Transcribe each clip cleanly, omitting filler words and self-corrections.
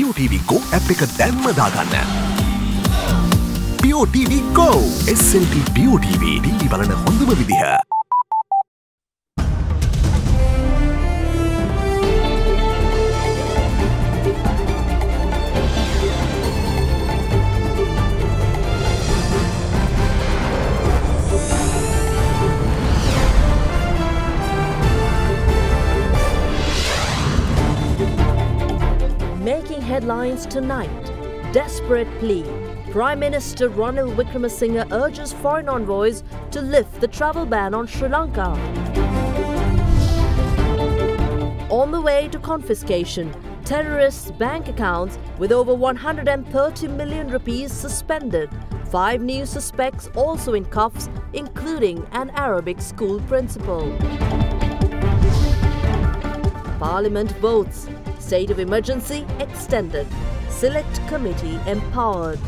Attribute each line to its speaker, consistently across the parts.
Speaker 1: Pio TV Go app එක දැන්ම දාගන්න. Pio TV Go SLT Pio TV TV බලන හොඳම විදිහ.
Speaker 2: Making headlines tonight. Desperate plea. Prime Minister Ranil Wickremesinghe urges foreign envoys to lift the travel ban on Sri Lanka. On the way to confiscation, terrorists' bank accounts with over 130 million rupees suspended. 5 new suspects also in cuffs, including an Arabic school principal. Parliament votes. State of emergency extended. Select committee empowered.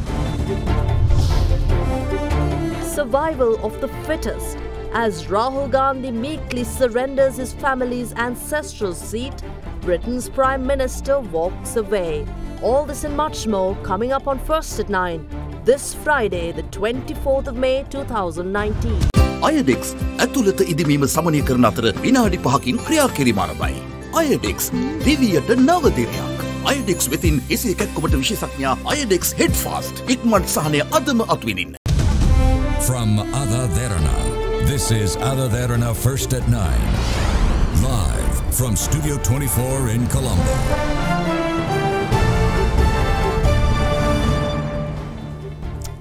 Speaker 2: Survival of the fittest. As Rahul Gandhi meekly surrenders his family's ancestral seat, Britain's Prime Minister walks away. All this and much more coming up on First at 9, this Friday, the 24th of May 2019.
Speaker 3: AdaDerana ඇතුළත ඉදීම සමනය කරන අතර විනාඩි 5කින් ක්‍රියා කිරීම ආරම්භයි. AdaDerana දිවියට නව දිරයක්. AdaDerana වෙතින් එසේ කැක්කුමට විශේෂඥ AdaDerana Head Fast ඉක්මනට සහනය අදම අත්විඳින්න.
Speaker 4: From AdaDerana, this is AdaDerana First at 9. Live from Studio 24 in Colombo.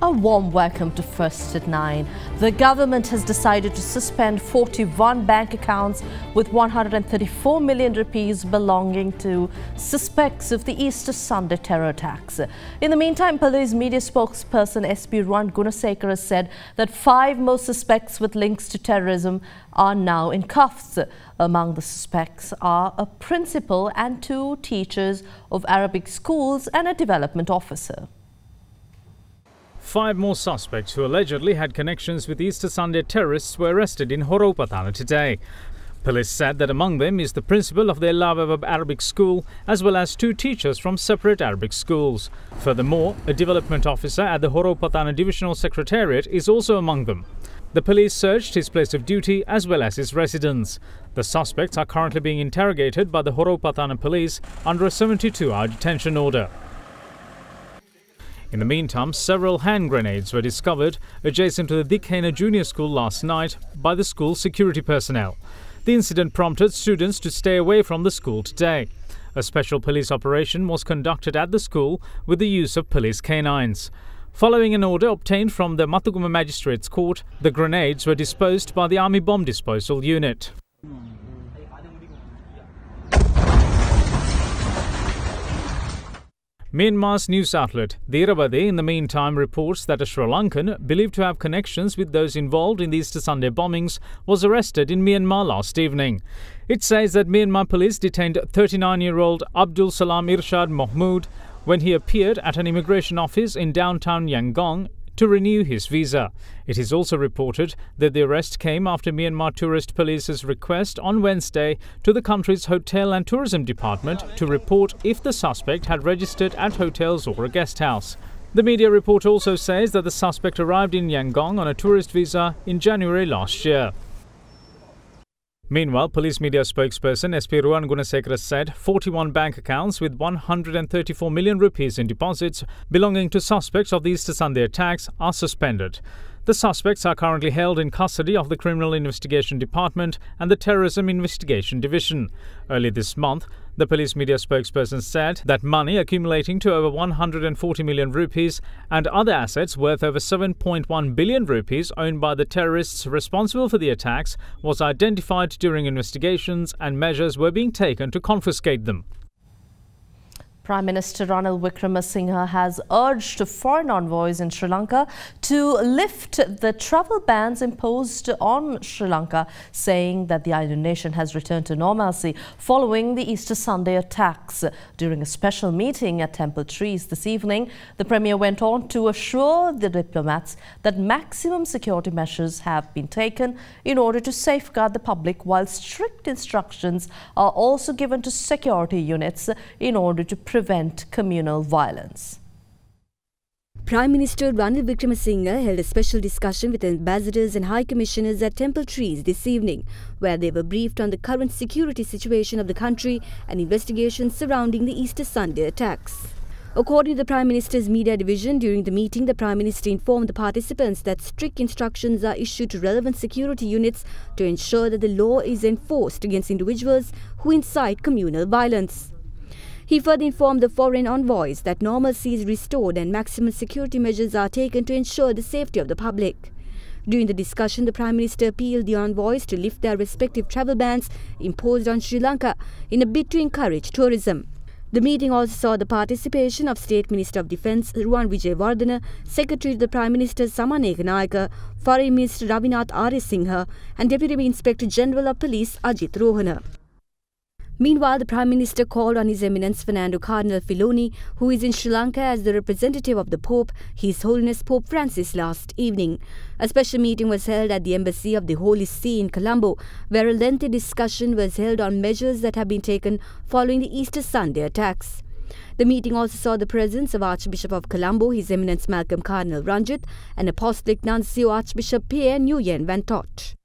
Speaker 2: A warm welcome to First at 9. The government has decided to suspend 41 bank accounts with 134 million rupees belonging to suspects of the Easter Sunday terror attacks. In the meantime, police media spokesperson SP Ruan Gunasekara said that 5 more suspects with links to terrorism are now in cuffs. Among the suspects are a principal and 2 teachers of Arabic schools and a development officer.
Speaker 5: 5 more suspects who allegedly had connections with Easter Sunday terrorists were arrested in Horowpathana today. Police said that among them is the principal of the Lavava Arabic school as well as 2 teachers from separate Arabic schools. Furthermore, a development officer at the Horowpathana Divisional Secretariat is also among them. The police searched his place of duty as well as his residence. The suspects are currently being interrogated by the Horowpathana police under a 72-hour detention order. In the meantime, several hand grenades were discovered adjacent to the Dikhena Junior School last night by the school's security personnel. The incident prompted students to stay away from the school today. A special police operation was conducted at the school with the use of police canines. Following an order obtained from the Matuguma Magistrates Court, the grenades were disposed by the Army Bomb Disposal Unit. Myanmar's news outlet, the Irrawaddy, in the meantime reports that a Sri Lankan, believed to have connections with those involved in the Easter Sunday bombings, was arrested in Myanmar last evening. It says that Myanmar police detained 39-year-old Abdul Salam Irshad Mahmood when he appeared at an immigration office in downtown Yangon to renew his visa. It is also reported that the arrest came after Myanmar Tourist Police's request on Wednesday to the country's Hotel and Tourism Department to report if the suspect had registered at hotels or a guest house. The media report also says that the suspect arrived in Yangon on a tourist visa in January last year. Meanwhile, police media spokesperson SP Ruan Gunasekara said 41 bank accounts with 134 million rupees in deposits belonging to suspects of the Easter Sunday attacks are suspended. The suspects are currently held in custody of the Criminal Investigation Department and the Terrorism Investigation Division. Early this month, the police media spokesperson said that money accumulating to over 140 million rupees and other assets worth over 7.1 billion rupees owned by the terrorists responsible for the attacks was identified during investigations and measures were being taken to confiscate them.
Speaker 2: Prime Minister Ranil Wickremesinghe has urged foreign envoys in Sri Lanka to lift the travel bans imposed on Sri Lanka, saying that the island nation has returned to normalcy following the Easter Sunday attacks. During a special meeting at Temple Trees this evening, the Premier went on to assure the diplomats that maximum security measures have been taken in order to safeguard the public, while strict instructions are also given to security units in order to prevent prevent communal violence.
Speaker 6: Prime Minister Ranil Wickremesinghe held a special discussion with ambassadors and high commissioners at Temple Trees this evening, where they were briefed on the current security situation of the country and investigations surrounding the Easter Sunday attacks. According to the Prime Minister's media division, during the meeting, the Prime Minister informed the participants that strict instructions are issued to relevant security units to ensure that the law is enforced against individuals who incite communal violence. He further informed the foreign envoys that normalcy is restored and maximum security measures are taken to ensure the safety of the public. During the discussion, the Prime Minister appealed the envoys to lift their respective travel bans imposed on Sri Lanka in a bid to encourage tourism. The meeting also saw the participation of State Minister of Defence Ruwan Wijewardena, Secretary to the Prime Minister Saman Ekanayake, Foreign Minister Ravinath Aryasinghe and Deputy Inspector General of Police Ajit Rohana. Meanwhile, the Prime Minister called on His Eminence Fernando Cardinal Filoni, who is in Sri Lanka as the representative of the Pope, His Holiness Pope Francis, last evening. A special meeting was held at the Embassy of the Holy See in Colombo, where a lengthy discussion was held on measures that have been taken following the Easter Sunday attacks. The meeting also saw the presence of Archbishop of Colombo, His Eminence Malcolm Cardinal Ranjit, and Apostolic Nuncio Archbishop Pierre Nguyen Van Tot.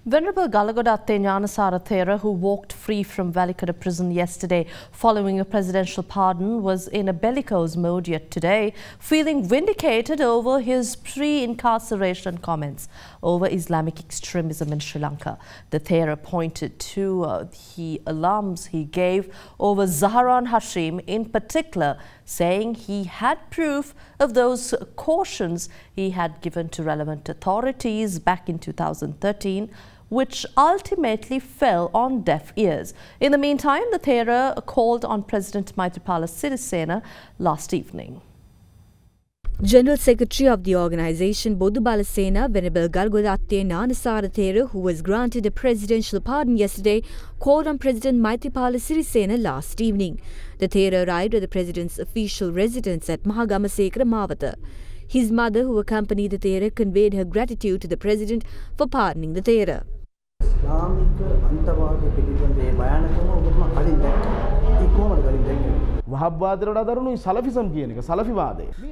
Speaker 2: Venerable Galagodatte Gnanasara Thera, who walked free from Valikada prison yesterday following a presidential pardon, was in a bellicose mode yet today, feeling vindicated over his pre-incarceration comments over Islamic extremism in Sri Lanka. The Thera pointed to the alarms he gave over Zaharan Hashim in particular, saying he had proof of those cautions he had given to relevant authorities back in 2013, which ultimately fell on deaf ears. In the meantime, the Thera called on President Maithripala Sirisena last evening.
Speaker 6: General Secretary of the organisation Bodu Balasena, Venerable Galagodatte Gnanasara Thera, who was granted a presidential pardon yesterday, called on President Maithripala Sirisena last evening. The Thera arrived at the President's official residence at Mahagamasekara Mawatha. His mother, who accompanied the Thera, conveyed her gratitude to the President for pardoning the Thera.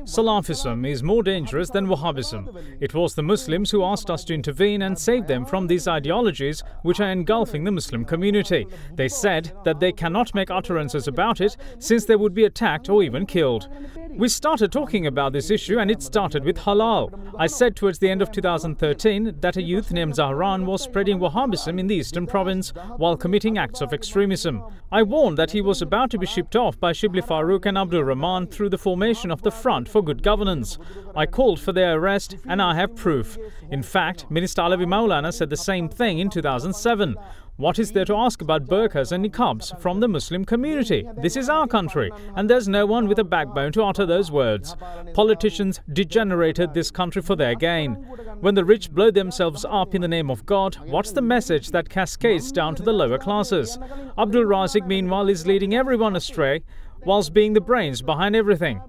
Speaker 5: Salafism is more dangerous than Wahhabism. It was the Muslims who asked us to intervene and save them from these ideologies which are engulfing the Muslim community. They said that they cannot make utterances about it since they would be attacked or even killed. We started talking about this issue and it started with halal. I said towards the end of 2013 that a youth named Zahran was spreading Wahhabism in the eastern province while committing acts of extremism. I warned that he was about to be shipped off by Shibli Farooq and Abdul Rahman through the formation of the Front for Good Governance. I called for their arrest and I have proof. In fact, Minister Alavi Maulana said the same thing in 2007. What is there to ask about burqas and niqabs from the Muslim community? This is our country, and there's no one with a backbone to utter those words. Politicians degenerated this country for their gain. When the rich blow themselves up in the name of God, what's the message that cascades down to the lower classes? Abdul Razik, meanwhile, is leading everyone astray, whilst being the brains behind everything.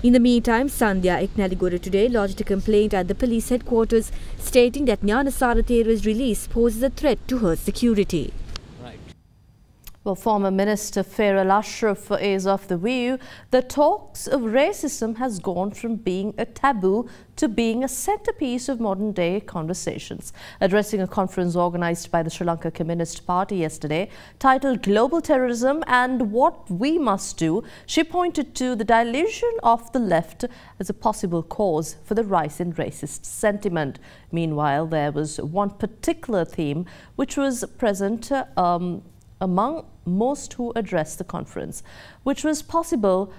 Speaker 6: In the meantime, Sandhya Eknaligoda today lodged a complaint at the police headquarters stating that Gnanasara Thera's release poses a threat to her security.
Speaker 2: Well, former Minister Faisal Ashraf is of the view that talks of racism has gone from being a taboo to being a centerpiece of modern-day conversations. Addressing a conference organized by the Sri Lanka Communist Party yesterday, titled Global Terrorism and What We Must Do, she pointed to the dilution of the left as a possible cause for the rise in racist sentiment. Meanwhile, there was one particular theme which was present among most who addressed the conference, which was possible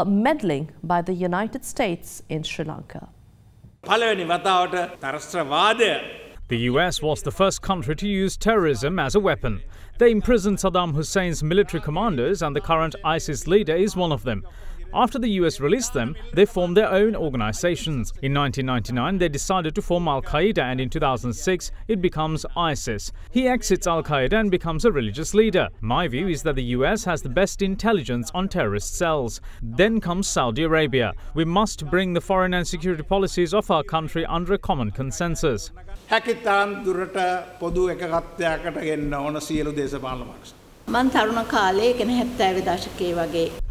Speaker 2: meddling by the United States in Sri Lanka.
Speaker 5: The US was the first country to use terrorism as a weapon. They imprisoned Saddam Hussein's military commanders and the current ISIS leader is one of them. After the US released them, they formed their own organizations. In 1999, they decided to form Al-Qaeda, and in 2006, it becomes ISIS. He exits Al-Qaeda and becomes a religious leader. My view is that the US has the best intelligence on terrorist cells. Then comes Saudi Arabia. We must bring the foreign and security policies of our country under a common consensus.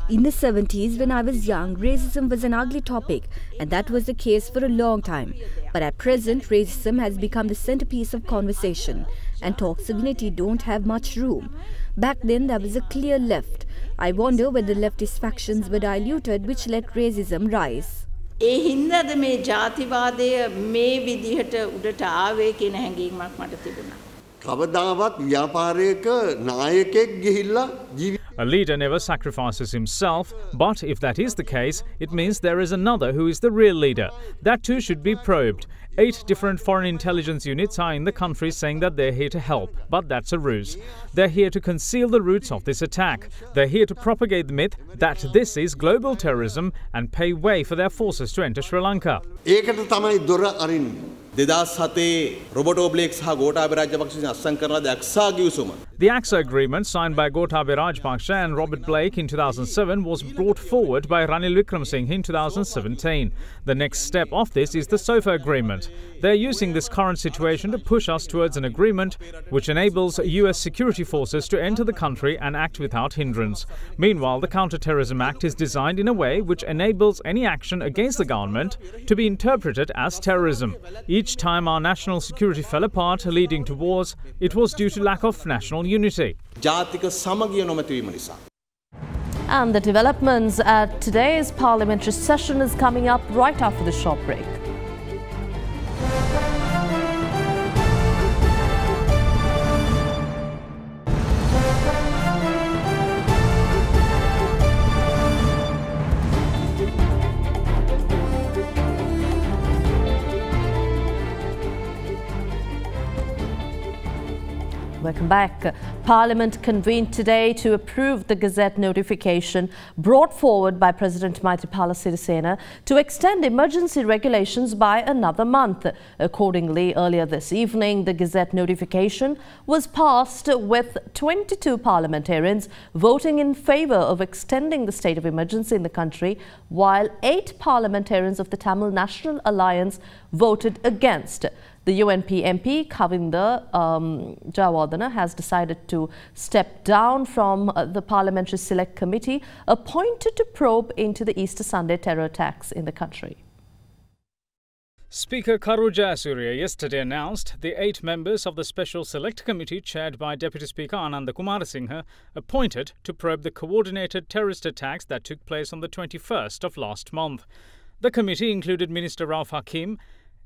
Speaker 6: In the 70s, when I was young, racism was an ugly topic, and that was the case for a long time. But at present, racism has become the centerpiece of conversation, and talks of unity don't have much room. Back then, there was a clear left. I wonder whether leftist factions were diluted, which let racism rise.
Speaker 7: ඒ හින්දාද මේ ජාතිවාදය මේ විදිහට උඩට ආවේ කියන හැඟීමක් මට තිබුණා.
Speaker 8: කවදාවත් ව්‍යාපාරයක නායකයෙක් ගිහිල්ලා
Speaker 5: A leader never sacrifices himself, but if that is the case, it means there is another who is the real leader. That too should be probed. 8 different foreign intelligence units are in the country saying that they're here to help, but that's a ruse. They're here to conceal the roots of this attack. They're here to propagate the myth that this is global terrorism and pave way for their forces to enter Sri Lanka.
Speaker 8: ඒකට තමයි දොර අරින්නේ.
Speaker 9: 2007 Robert සහ ගෝඨාභය රාජපක්ෂ අත්සන් කරන අක්සා ගිවිසුම.
Speaker 5: The AXA agreement signed by Gotabaya Rajapaksa and Robert Blake in 2007 was brought forward by Ranil Wickremesinghe in 2017. The next step of this is the SOFA agreement. They're using this current situation to push us towards an agreement which enables US security forces to enter the country and act without hindrance. Meanwhile, the Counter-Terrorism Act is designed in a way which enables any action against the government to be interpreted as terrorism. Each time our national security fell apart, leading to wars, it was due to lack of national unity.
Speaker 2: And the developments at today's parliamentary session is coming up right after the short break. Welcome back. Parliament convened today to approve the Gazette notification brought forward by President Maithripala Sirisena to extend emergency regulations by another month. Accordingly, earlier this evening, the Gazette notification was passed with 22 parliamentarians voting in favour of extending the state of emergency in the country, while 8 parliamentarians of the Tamil National Alliance voted against. The UNP MP Kavinda Jayawardena has decided to step down from the Parliamentary Select Committee appointed to probe into the Easter Sunday terror attacks in the country.
Speaker 5: Speaker Karu Jayasuriya yesterday announced the 8 members of the Special Select Committee chaired by Deputy Speaker Ananda Kumarasinghe appointed to probe the coordinated terrorist attacks that took place on the 21st of last month. The committee included Minister Rauf Hakim,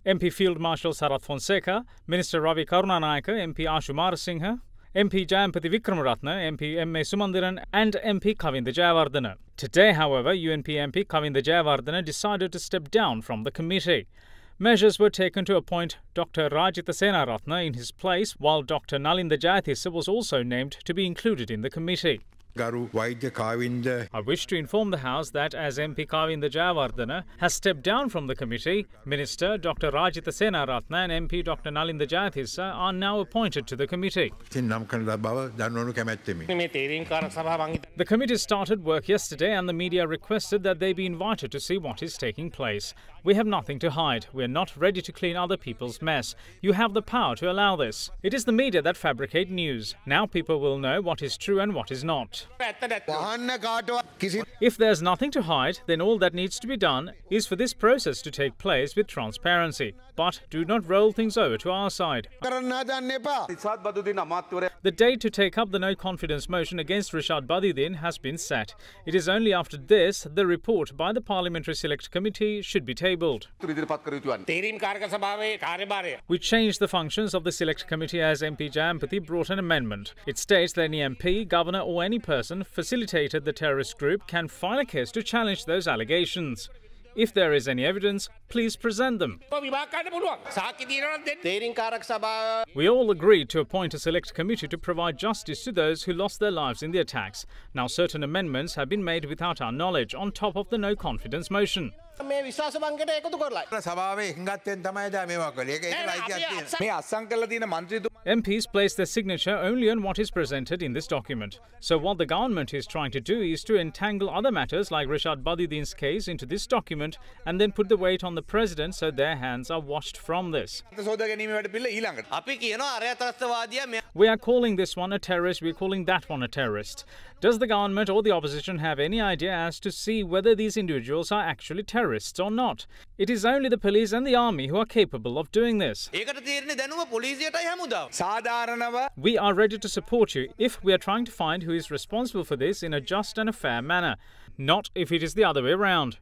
Speaker 5: MP Field Marshal Sarath Fonseca, Minister Ravi Karunanayaka, MP Ashu Marasinghe, MP Jayampati Vikramaratne, MP M.A. Sumandiran and MP Kavinda Jayawardena. Today, however, UNP MP Kavinda Jayawardena decided to step down from the committee. Measures were taken to appoint Dr. Rajitha Senaratne in his place, while Dr. Nalinda Jayathissa was also named to be included in the committee. I wish to inform the House that as MP Kavinda Jayawardena has stepped down from the committee, Minister Dr. Rajitha Senaratne and MP Dr. Nalinda Jayathissa are now appointed to the committee. The committee started work yesterday and the media requested that they be invited to see what is taking place. We have nothing to hide. We are not ready to clean other people's mess. You have the power to allow this. It is the media that fabricate news. Now people will know what is true and what is not. If there's nothing to hide, then all that needs to be done is for this process to take place with transparency. But do not roll things over to our side. The date to take up the no-confidence motion against Rishad Badudin has been set. It is only after this the report by the Parliamentary Select Committee should be tabled. We changed the functions of the Select Committee as MP Jayampati brought an amendment. It states that any MP, governor or any person facilitated the terrorist group can file a case to challenge those allegations. If there is any evidence, please present them. We all agreed to appoint a select committee to provide justice to those who lost their lives in the attacks. Now certain amendments have been made without our knowledge on top of the no confidence motion. MPs place their signature only on what is presented in this document. So what the government is trying to do is to entangle other matters like Rashad Badiuddin's case into this document and then put the weight on the president so their hands are washed from this. We are calling this one a terrorist, we are calling that one a terrorist. Does the government or the opposition have any idea as to see whether these individuals are actually terrorists or not? It is only the police and the army who are capable of doing this. We are ready to support you if we are trying to find who is responsible for this in a just and a fair manner, not if it is the other way around.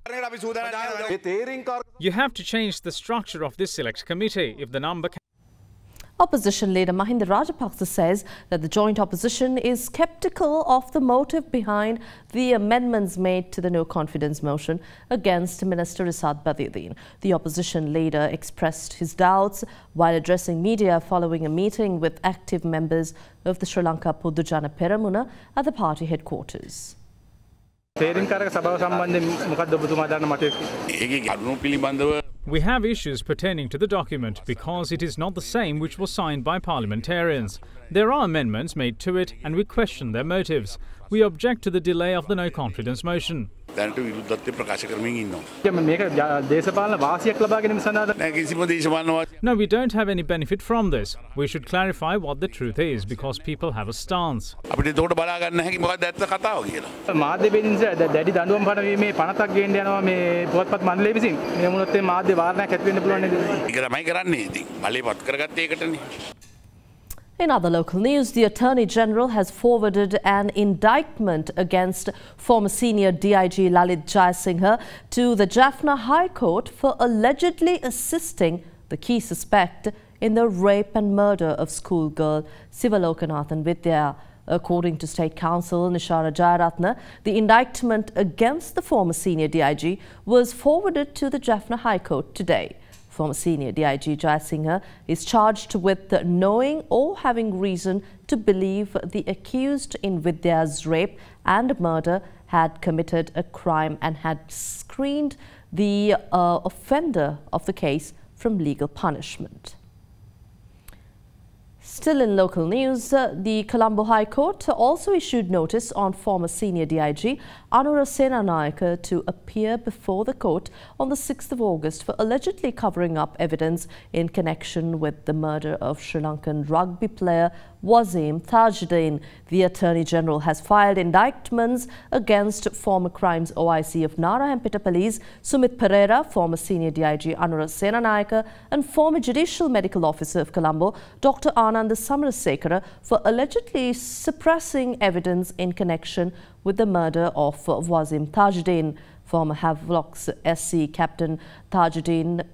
Speaker 5: You have to change the structure of this select committee. If the number
Speaker 2: Opposition leader Mahinda Rajapaksa says that the joint opposition is sceptical of the motive behind the amendments made to the no-confidence motion against Minister Rashad Badiuddin. The opposition leader expressed his doubts while addressing media following a meeting with active members of the Sri Lanka Podujana Peramuna at the party headquarters.
Speaker 5: We have issues pertaining to the document because it is not the same which was signed by parliamentarians. There are amendments made to it and we question their motives. We object to the delay of the no-confidence motion. No, we don't have any benefit from this. We should clarify what the truth is because people have a stance.
Speaker 2: In other local news, the Attorney General has forwarded an indictment against former senior DIG Lalit Jayasinghe to the Jaffna High Court for allegedly assisting the key suspect in the rape and murder of schoolgirl Sivalokanathan Vidya. According to State Counsel Nishana Jayaratna, the indictment against the former senior DIG was forwarded to the Jaffna High Court today. Former senior DIG Jayasinghe is charged with knowing or having reason to believe the accused in Vidya's rape and murder had committed a crime and had screened the offender of the case from legal punishment. Still in local news, the Colombo High Court also issued notice on former senior DIG Anura Senanayake to appear before the court on the 6th of August for allegedly covering up evidence in connection with the murder of Sri Lankan rugby player Wasim Tajuddin. The Attorney General has filed indictments against former Crimes OIC of Narayanpeta Police Sumit Pereira, former senior DIG Anura Senanayake and former Judicial Medical Officer of Colombo Dr. Anand Samarasekara for allegedly suppressing evidence in connection with the murder of Wasim Tajuddin. Former Havelocks SC Captain Tajuddin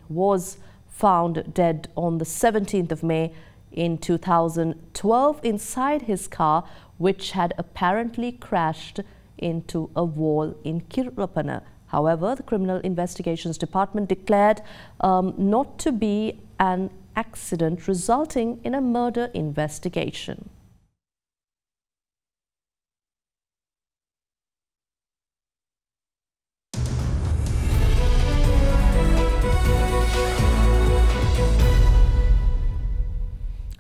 Speaker 2: was found dead on the 17th of May in 2012 inside his car, which had apparently crashed into a wall in Kirupana. However, the Criminal Investigations Department declared not to be an accident resulting in a murder investigation.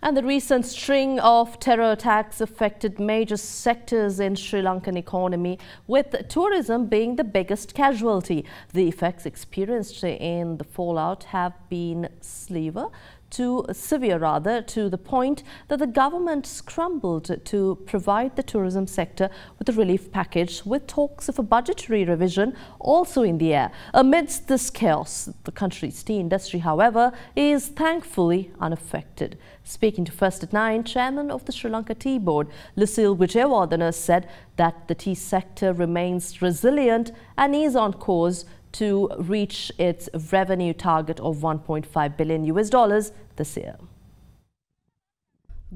Speaker 2: And the recent string of terror attacks affected major sectors in Sri Lankan economy, with tourism being the biggest casualty. The effects experienced in the fallout have been severe to the point that the government scrambled to provide the tourism sector with a relief package, with talks of a budgetary revision also in the air. Amidst this chaos, the country's tea industry, however, is thankfully unaffected. Speaking to First at 9, Chairman of the Sri Lanka Tea Board, Lucille Wijewardena, said that the tea sector remains resilient and is on course to reach its revenue target of $1.5 billion this year.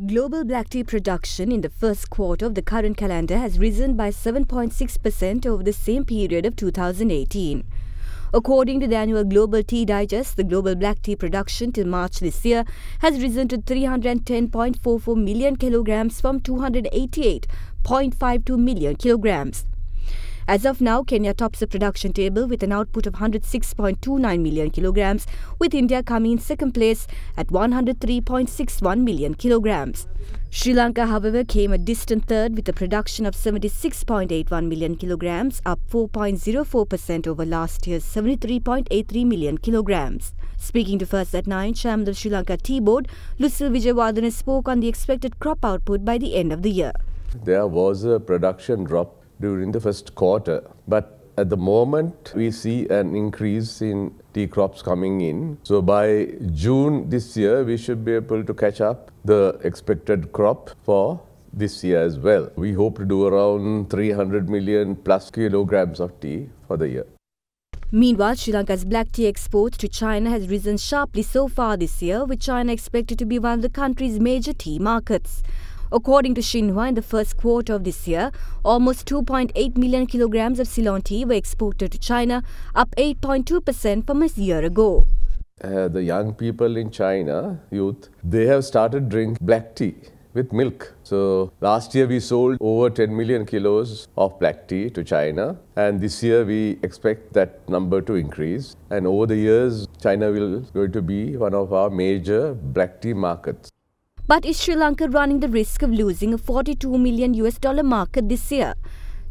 Speaker 6: Global black tea production in the first quarter of the current calendar has risen by 7.6% over the same period of 2018. According to the annual Global Tea Digest, the global black tea production till March this year has risen to 310.44 million kilograms from 288.52 million kilograms. As of now, Kenya tops the production table with an output of 106.29 million kilograms, with India coming in second place at 103.61 million kilograms. Sri Lanka, however, came a distant third with a production of 76.81 million kilograms, up 4.04% over last year's 73.83 million kilograms. Speaking to First at 9, Chairman of the Sri Lanka Tea Board, Lucille Vijayawardene spoke on the expected crop output by the end of the year.
Speaker 10: There was a production drop during the first quarter, but at the moment we see an increase in tea crops coming in. So by June this year we should be able to catch up the expected crop for this year as well. We hope to do around 300 million plus kilograms of tea for the year.
Speaker 6: Meanwhile, Sri Lanka's black tea exports to China has risen sharply so far this year, with China expected to be one of the country's major tea markets. According to Xinhua, in the first quarter of this year, almost 2.8 million kilograms of Ceylon tea were exported to China, up 8.2% from a year ago.
Speaker 10: The young people in China, youth, they have started drinking black tea with milk. So last year we sold over 10 million kilos of black tea to China, and this year we expect that number to increase. And over the years, China will going to be one of our major black tea markets.
Speaker 6: But is Sri Lanka running the risk of losing a $42 million market this year?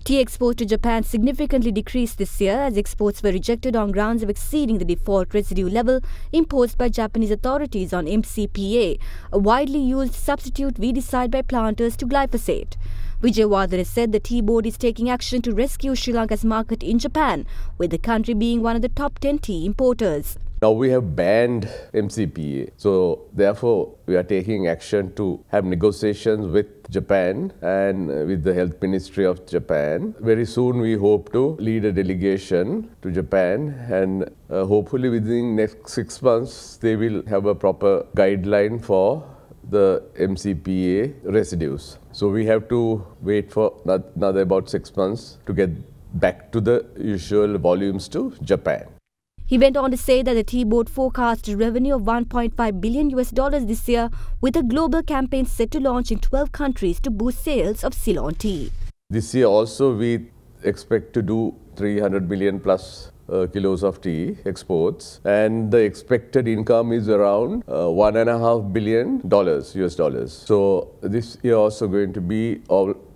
Speaker 6: Tea exports to Japan significantly decreased this year as exports were rejected on grounds of exceeding the default residue level imposed by Japanese authorities on MCPA, a widely used substitute weedicide by planters to glyphosate. Vijayawardene said the tea board is taking action to rescue Sri Lanka's market in Japan, with the country being one of the top 10 tea importers.
Speaker 10: Now we have banned MCPA, so therefore we are taking action to have negotiations with Japan and with the Health Ministry of Japan. Very soon we hope to lead a delegation to Japan, and hopefully within next 6 months they will have a proper guideline for the MCPA residues. So we have to wait for another about 6 months to get back to the usual volumes to Japan.
Speaker 6: He went on to say that the tea board forecast a revenue of $1.5 billion this year, with a global campaign set to launch in 12 countries to boost sales of Ceylon tea.
Speaker 10: This year also we expect to do 300 million plus kilos of tea exports, and the expected income is around $1.5 billion US. So this year also going to be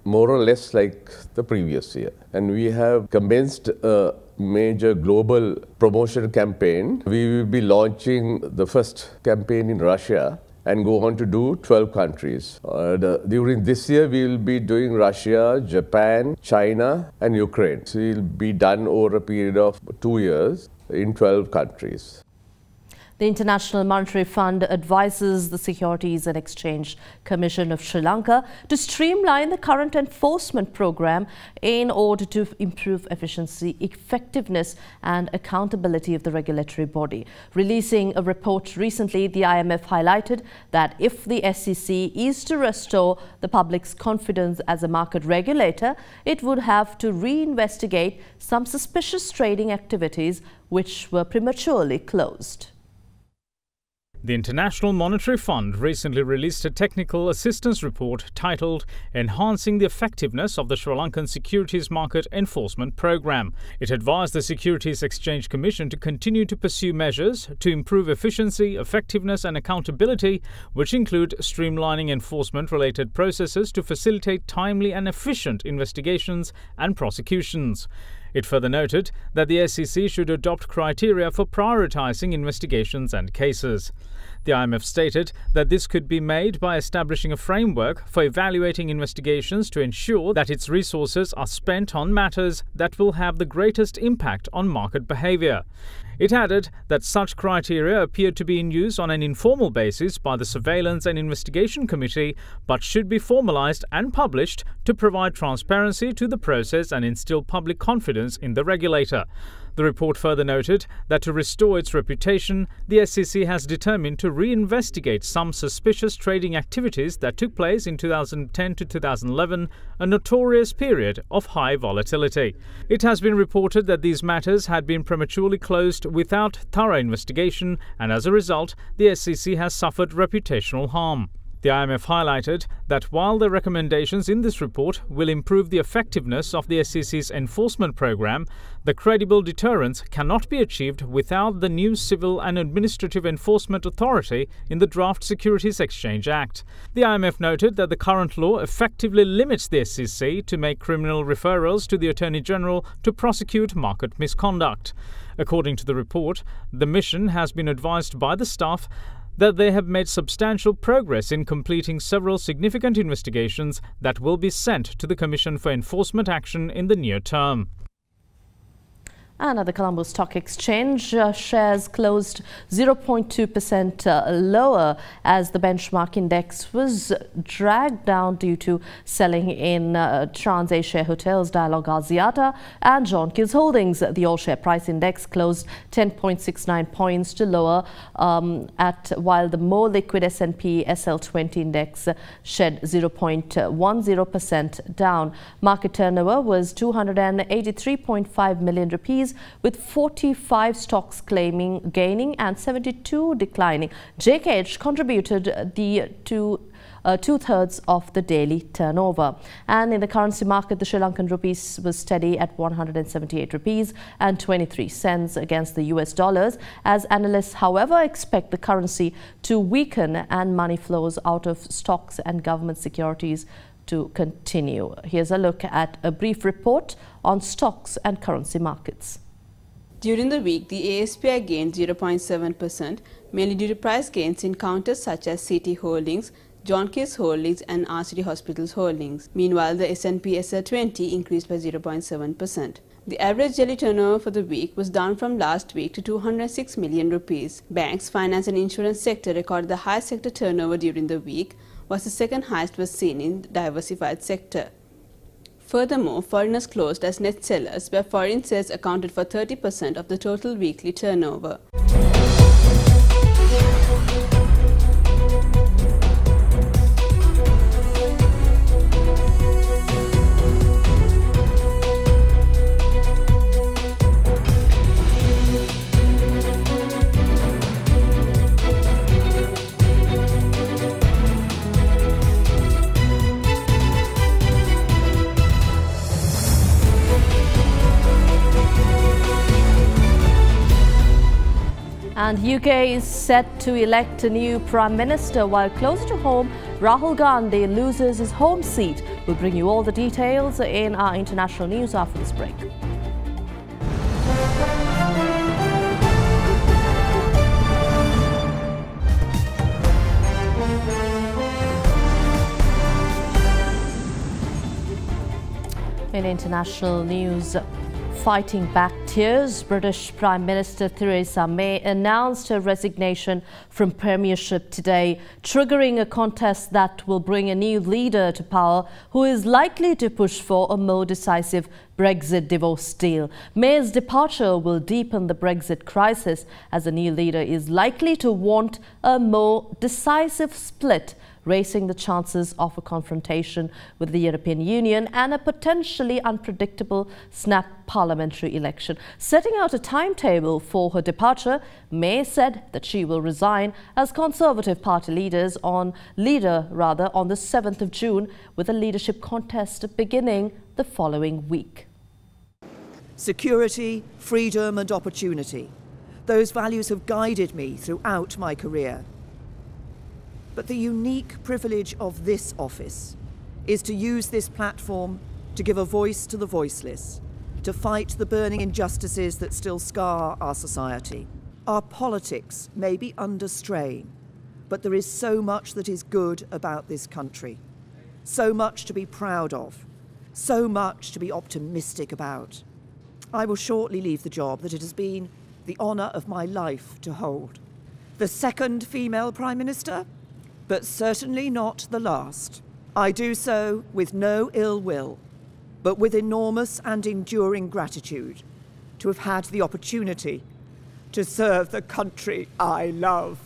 Speaker 10: more or less like the previous year. And we have commenced a major global promotion campaign. We will be launching the first campaign in Russia and go on to do 12 countries. During this year, we will be doing Russia, Japan, China, and Ukraine. So it will be done over a period of 2 years in 12 countries.
Speaker 2: The International Monetary Fund advises the Securities and Exchange Commission of Sri Lanka to streamline the current enforcement program in order to improve efficiency, effectiveness and accountability of the regulatory body. Releasing a report recently, the IMF highlighted that if the SEC is to restore the public's confidence as a market regulator, it would have to reinvestigate some suspicious trading activities which were prematurely closed.
Speaker 5: The International Monetary Fund recently released a technical assistance report titled Enhancing the Effectiveness of the Sri Lankan Securities Market Enforcement Program. It advised the Securities Exchange Commission to continue to pursue measures to improve efficiency, effectiveness and accountability, which include streamlining enforcement-related processes to facilitate timely and efficient investigations and prosecutions. It further noted that the SEC should adopt criteria for prioritizing investigations and cases. The IMF stated that this could be made by establishing a framework for evaluating investigations to ensure that its resources are spent on matters that will have the greatest impact on market behavior. It added that such criteria appeared to be in use on an informal basis by the Surveillance and Investigation Committee, but should be formalized and published to provide transparency to the process and instill public confidence in the regulator. The report further noted that to restore its reputation, the SEC has determined to reinvestigate some suspicious trading activities that took place in 2010 to 2011, a notorious period of high volatility. It has been reported that these matters had been prematurely closed without thorough investigation, and as a result, the SEC has suffered reputational harm. The IMF highlighted that while the recommendations in this report will improve the effectiveness of the SEC's enforcement program, the credible deterrence cannot be achieved without the new Civil and Administrative Enforcement Authority in the Draft Securities Exchange Act. The IMF noted that the current law effectively limits the SEC to make criminal referrals to the Attorney General to prosecute market misconduct. According to the report, the mission has been advised by the staff that they have made substantial progress in completing several significant investigations that will be sent to the Commission for Enforcement Action in the near term.
Speaker 2: And at the Colombo Stock Exchange, shares closed 0.2% lower as the benchmark index was dragged down due to selling in Trans-Asia Hotels, Dialog Axiata and John Keys Holdings. The all-share price index closed 10.69 points to lower while the more liquid S&P SL20 index shed 0.10% down. Market turnover was 283.5 million rupees, with 45 stocks gaining and 72 declining. JKH contributed two-thirds of the daily turnover. And in the currency market, the Sri Lankan rupees was steady at 178 rupees and 23 cents against the US dollars, as analysts, however, expect the currency to weaken and money flows out of stocks and government securities to continue. Here's a look at a brief report on stocks and currency markets.
Speaker 11: During the week, the ASPI gained 0.7%, mainly due to price gains in counters such as CT Holdings, John Keys Holdings and RCD Hospitals Holdings. Meanwhile, the S&P SL20 increased by 0.7%. The average daily turnover for the week was down from last week to 206 million rupees. Banks, finance and insurance sector recorded the highest sector turnover during the week, whilst the second highest was seen in the diversified sector. Furthermore, foreigners closed as net sellers, where foreign sales accounted for 30% of the total weekly turnover.
Speaker 2: And UK is set to elect a new Prime Minister, while closer to home, Rahul Gandhi loses his home seat. We'll bring you all the details in our international news after this break. In international news, fighting back tears, British Prime Minister Theresa May announced her resignation from premiership today, triggering a contest that will bring a new leader to power who is likely to push for a more decisive Brexit divorce deal. May's departure will deepen the Brexit crisis, as a new leader is likely to want a more decisive split, raising the chances of a confrontation with the European Union and a potentially unpredictable snap parliamentary election. Setting out a timetable for her departure, May said that she will resign as Conservative Party leader on the 7th of June, with a leadership contest beginning the following week.
Speaker 12: Security, freedom and opportunity. Those values have guided me throughout my career. But the unique privilege of this office is to use this platform to give a voice to the voiceless, to fight the burning injustices that still scar our society. Our politics may be under strain, but there is so much that is good about this country, so much to be proud of, so much to be optimistic about. I will shortly leave the job that it has been the honour of my life to hold. The second female Prime Minister, but certainly not the last. I do so with no ill will, but with enormous and enduring gratitude to have had the opportunity to serve the country I love.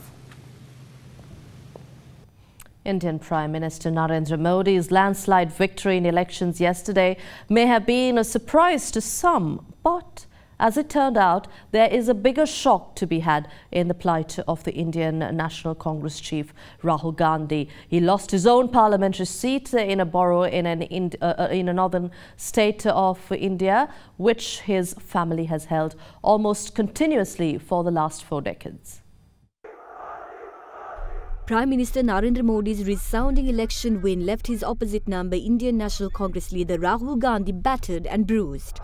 Speaker 2: Indian Prime Minister Narendra Modi's landslide victory in elections yesterday may have been a surprise to some, but as it turned out, there is a bigger shock to be had in the plight of the Indian National Congress chief Rahul Gandhi. He lost his own parliamentary seat in a borough in a northern state of India, which his family has held almost continuously for the last 4 decades.
Speaker 6: Prime Minister Narendra Modi's resounding election win left his opposite number Indian National Congress leader Rahul Gandhi battered and bruised.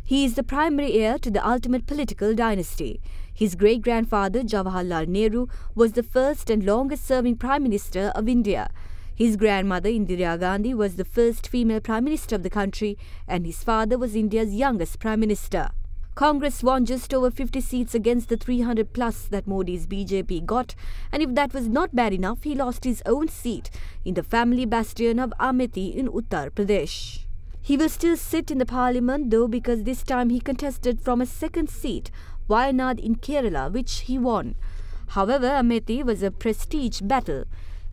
Speaker 6: He is the primary heir to the ultimate political dynasty. His great-grandfather Jawaharlal Nehru was the first and longest-serving Prime Minister of India. His grandmother Indira Gandhi was the first female Prime Minister of the country, and his father was India's youngest Prime Minister. Congress won just over 50 seats against the 300 plus that Modi's BJP got, and if that was not bad enough, he lost his own seat in the family bastion of Amethi in Uttar Pradesh. He will still sit in the parliament though, because this time he contested from a second seat, Wayanad in Kerala, which he won. However, Amethi was a prestige battle.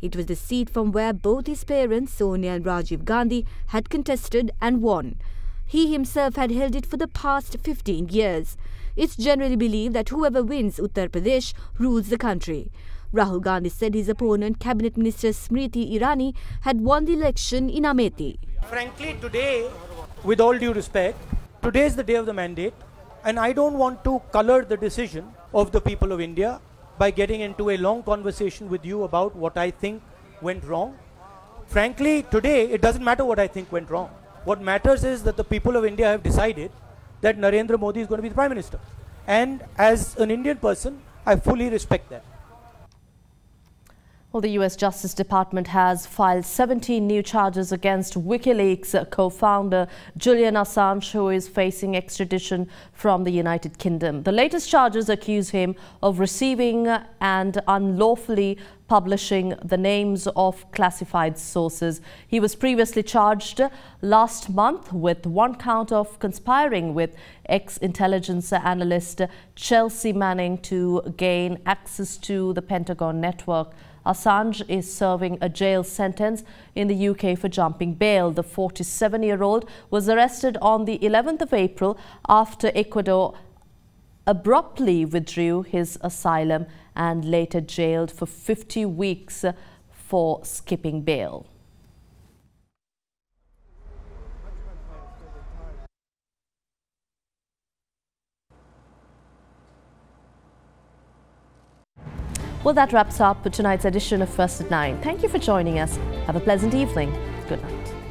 Speaker 6: It was the seat from where both his parents, Sonia and Rajiv Gandhi, had contested and won. He himself had held it for the past 15 years. It's generally believed that whoever wins Uttar Pradesh rules the country. Rahul Gandhi said his opponent, Cabinet Minister Smriti Irani, had won the election in Amethi.
Speaker 13: Frankly, today, with all due respect, today is the day of the mandate, and I don't want to color the decision of the people of India by getting into a long conversation with you about what I think went wrong. Frankly, today, it doesn't matter what I think went wrong. What matters is that the people of India have decided that Narendra Modi is going to be the Prime Minister. And as an Indian person, I fully respect that.
Speaker 2: Well, the US Justice Department has filed 17 new charges against WikiLeaks co-founder Julian Assange, who is facing extradition from the United Kingdom. The latest charges accuse him of receiving and unlawfully publishing the names of classified sources. He was previously charged last month with 1 count of conspiring with ex-intelligence analyst Chelsea Manning to gain access to the Pentagon network. Assange is serving a jail sentence in the UK for jumping bail. The 47-year-old was arrested on the 11th of April after Ecuador abruptly withdrew his asylum and later jailed for 50 weeks for skipping bail. Well, that wraps up tonight's edition of First at 9. Thank you for joining us. Have a pleasant evening. Good night.